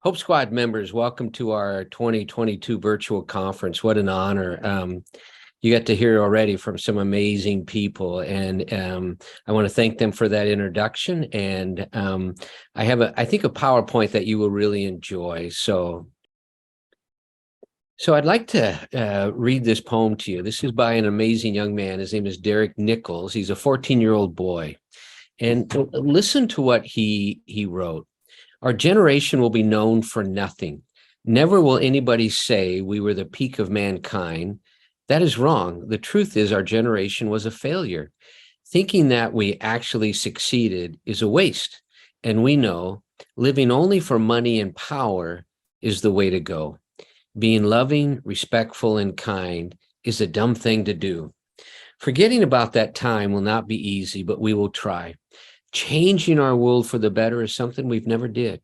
Hope Squad members, welcome to our 2022 virtual conference. What an honor. You got to hear already from some amazing people, and I want to thank them for that introduction. And I think, a PowerPoint that you will really enjoy. So I'd like to read this poem to you. This is by an amazing young man. His name is Derek Nichols. He's a 14-year-old boy. And listen to what he wrote. Our generation will be known for nothing. Never will anybody say we were the peak of mankind. That is wrong. The truth is our generation was a failure. Thinking that we actually succeeded is a waste. And we know living only for money and power is the way to go. Being loving, respectful, and kind is a dumb thing to do. Forgetting about that time will not be easy, but we will try. Changing our world for the better is something we've never did.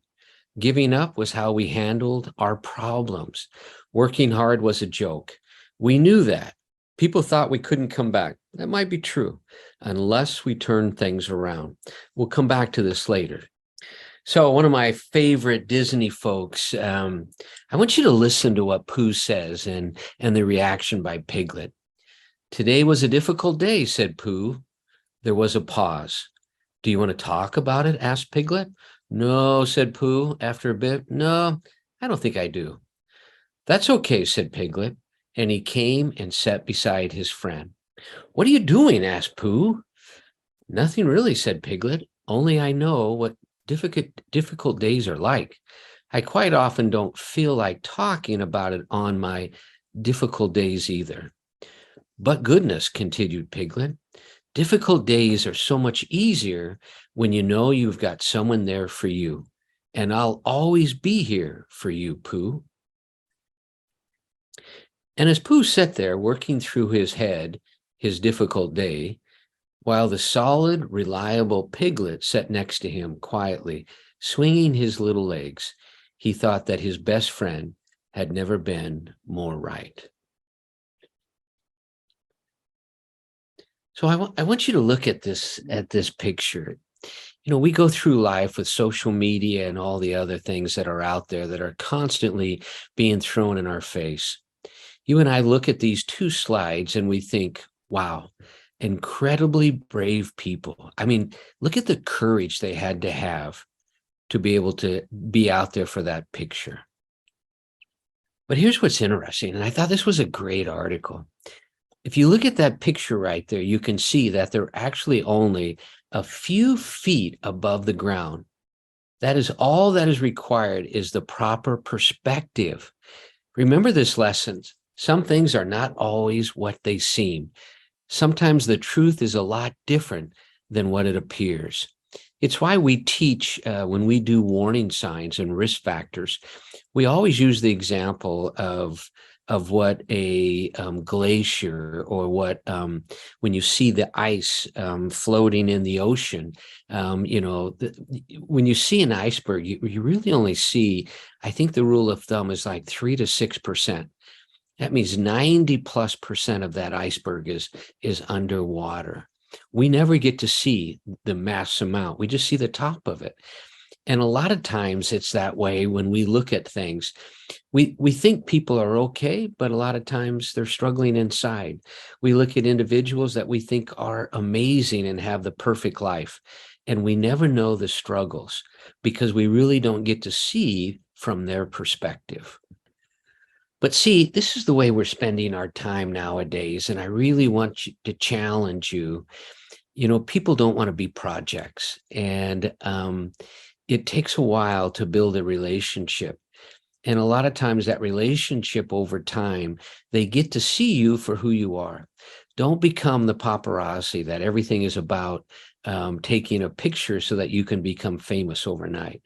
Giving up was how we handled our problems. Working hard was a joke. We knew that. People thought we couldn't come back. That might be true, unless we turn things around. We'll come back to this later. So one of my favorite Disney folks, I want you to listen to what Pooh says and the reaction by Piglet. Today was a difficult day, said Pooh. There was a pause. Do you want to talk about it? Asked Piglet. No, said Pooh after a bit. No, I don't think I do. That's okay, said Piglet, and he came and sat beside his friend. What are you doing? Asked Pooh. Nothing really, said Piglet, only I know what difficult days are like. I quite often don't feel like talking about it on my difficult days either. But goodness, continued Piglet, difficult days are so much easier when you know you've got someone there for you. And I'll always be here for you, Pooh. And as Pooh sat there working through his head his difficult day, while the solid, reliable Piglet sat next to him quietly, swinging his little legs, he thought that his best friend had never been more right. So I want you to look at this picture. You know, we go through life with social media and all the other things that are out there that are constantly being thrown in our face. You and I look at these two slides and we think, wow, incredibly brave people. I mean, look at the courage they had to have to be able to be out there for that picture. But here's what's interesting, and I thought this was a great article. If you look at that picture right there, you can see that they're actually only a few feet above the ground. That is all that is required, is the proper perspective. Remember this lesson. Some things are not always what they seem. Sometimes the truth is a lot different than what it appears. It's why we teach when we do warning signs and risk factors, we always use the example of what a glacier, or what when you see the ice floating in the ocean, when you see an iceberg, you really only see, I think the rule of thumb is like 3 to 6%. That means 90+% of that iceberg is underwater. We never get to see the mass amount. We just see the top of it. And a lot of times it's that way when we look at things. We think people are okay, but a lot of times they're struggling inside. We look at individuals that we think are amazing and have the perfect life, and we never know the struggles because we really don't get to see from their perspective. But see, this is the way we're spending our time nowadays, and I really want to challenge you. You know, people don't want to be projects, and it takes a while to build a relationship. And a lot of times that relationship over time, they get to see you for who you are. Don't become the paparazzi that everything is about taking a picture so that you can become famous overnight.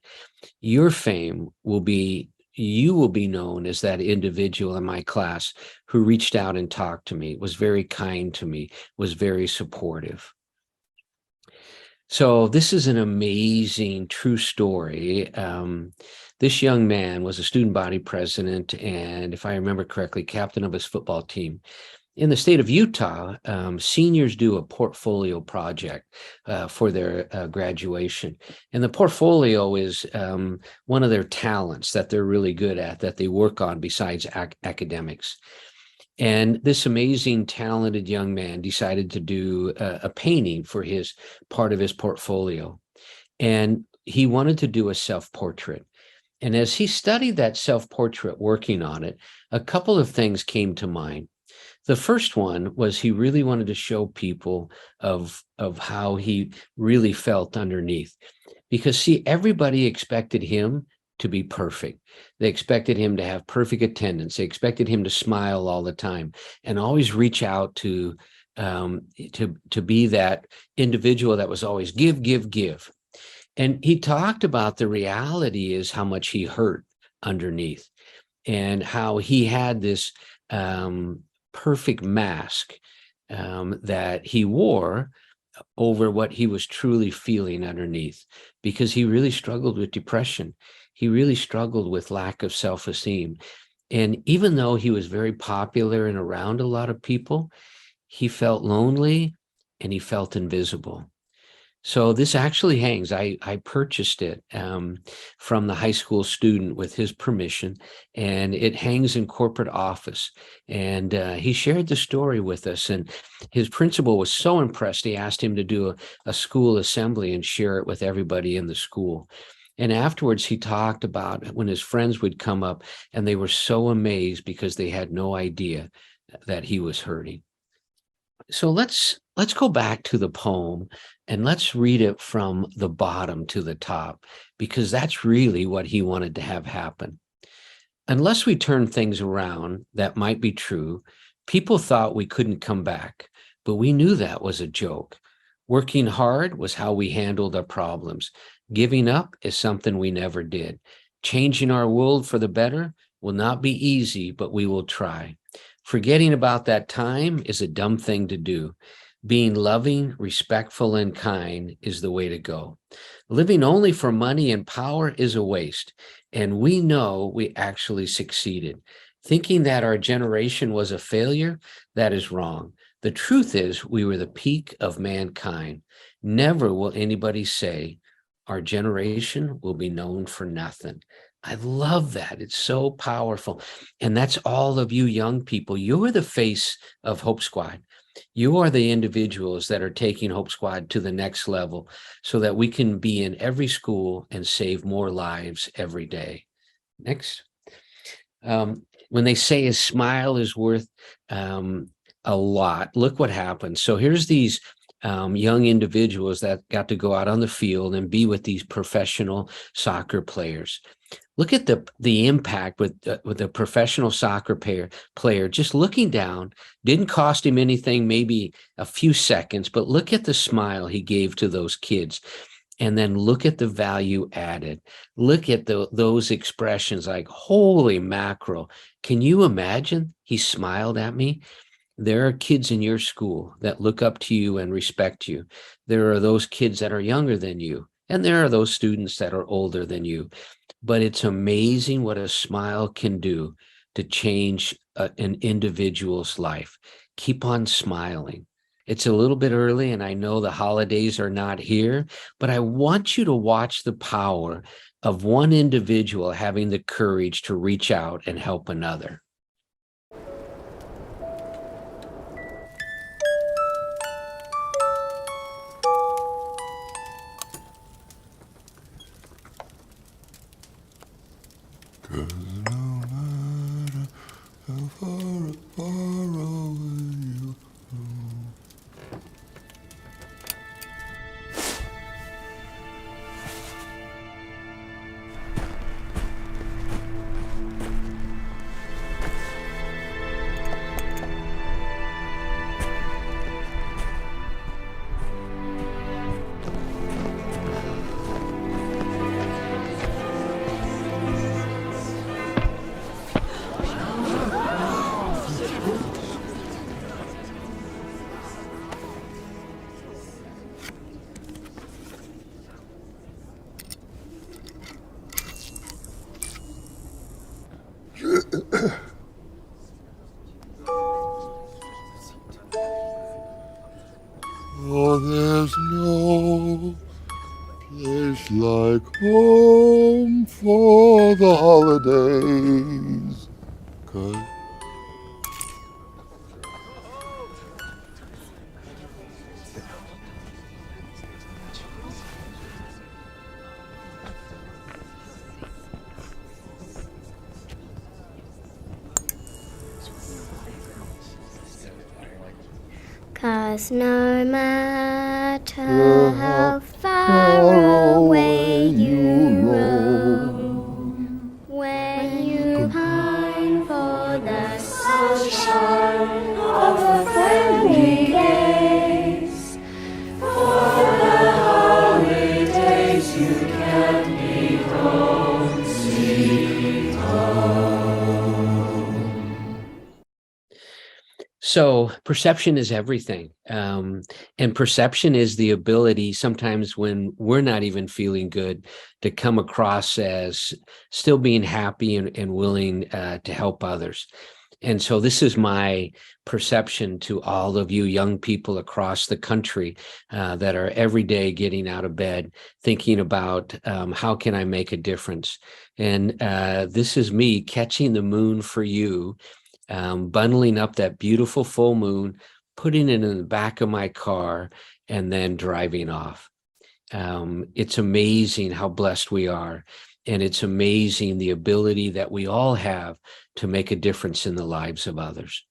Your fame will be, you will be known as that individual in my class who reached out and talked to me, was very kind to me, was very supportive. So this is an amazing true story. This young man was a student body president, and if I remember correctly, captain of his football team. In the state of Utah, seniors do a portfolio project for their graduation. And the portfolio is one of their talents that they're really good at, that they work on besides academics. And this amazing, talented young man decided to do a painting for his part of his portfolio. And he wanted to do a self-portrait. And as he studied that self-portrait, working on it, a couple of things came to mind. The first one was he really wanted to show people of how he really felt underneath. Because, see, everybody expected him to be perfect. They expected him to have perfect attendance. They expected him to smile all the time and always reach out to be that individual that was always give, give, give. And he talked about the reality is how much he hurt underneath and how he had this perfect mask that he wore over what he was truly feeling underneath, because he really struggled with depression. He really struggled with lack of self-esteem. And even though he was very popular and around a lot of people, he felt lonely and he felt invisible. So this actually hangs. I purchased it from the high school student with his permission, and it hangs in corporate office. And he shared the story with us, and his principal was so impressed. He asked him to do a school assembly and share it with everybody in the school. And afterwards, he talked about when his friends would come up and they were so amazed because they had no idea that he was hurting. So let's go back to the poem and let's read it from the bottom to the top, because that's really what he wanted to have happen. Unless we turn things around, that might be true. People thought we couldn't come back, but we knew that was a joke. Working hard was how we handled our problems. Giving up is something we never did. Changing our world for the better will not be easy, but we will try. Forgetting about that time is a dumb thing to do. Being loving, respectful, and kind is the way to go. Living only for money and power is a waste, and we know we actually succeeded. Thinking that our generation was a failure, that is wrong. The truth is we were the peak of mankind. Never will anybody say our generation will be known for nothing. I love that. It's so powerful. And that's all of you young people. You're the face of Hope Squad. You are the individuals that are taking Hope Squad to the next level so that we can be in every school and save more lives every day. Next. When they say a smile is worth a lot, look what happens. So here's these young individuals that got to go out on the field and be with these professional soccer players. Look at the impact with the professional soccer player just looking down. Didn't cost him anything, maybe a few seconds, but look at the smile he gave to those kids. And then look at the value added. Look at those expressions like, holy mackerel. Can you imagine? He smiled at me. There are kids in your school that look up to you and respect you. There are those kids that are younger than you, and there are those students that are older than you. But it's amazing what a smile can do to change an individual's life. Keep on smiling. It's a little bit early, and I know the holidays are not here, but I want you to watch the power of one individual having the courage to reach out and help another. Cause no matter how far away you go. holidays. 'Cause Cause no matter how far away you roam, when you pine for the sunshine of a friendly gaze, for the holidays you can be home, sweet So perception is everything. And perception is the ability sometimes when we're not even feeling good to come across as still being happy and willing to help others. And so this is my perception to all of you young people across the country that are every day getting out of bed, thinking about how can I make a difference? And this is me catching the moon for you, bundling up that beautiful full moon, putting it in the back of my car, and then driving off. It's amazing how blessed we are. And it's amazing the ability that we all have to make a difference in the lives of others.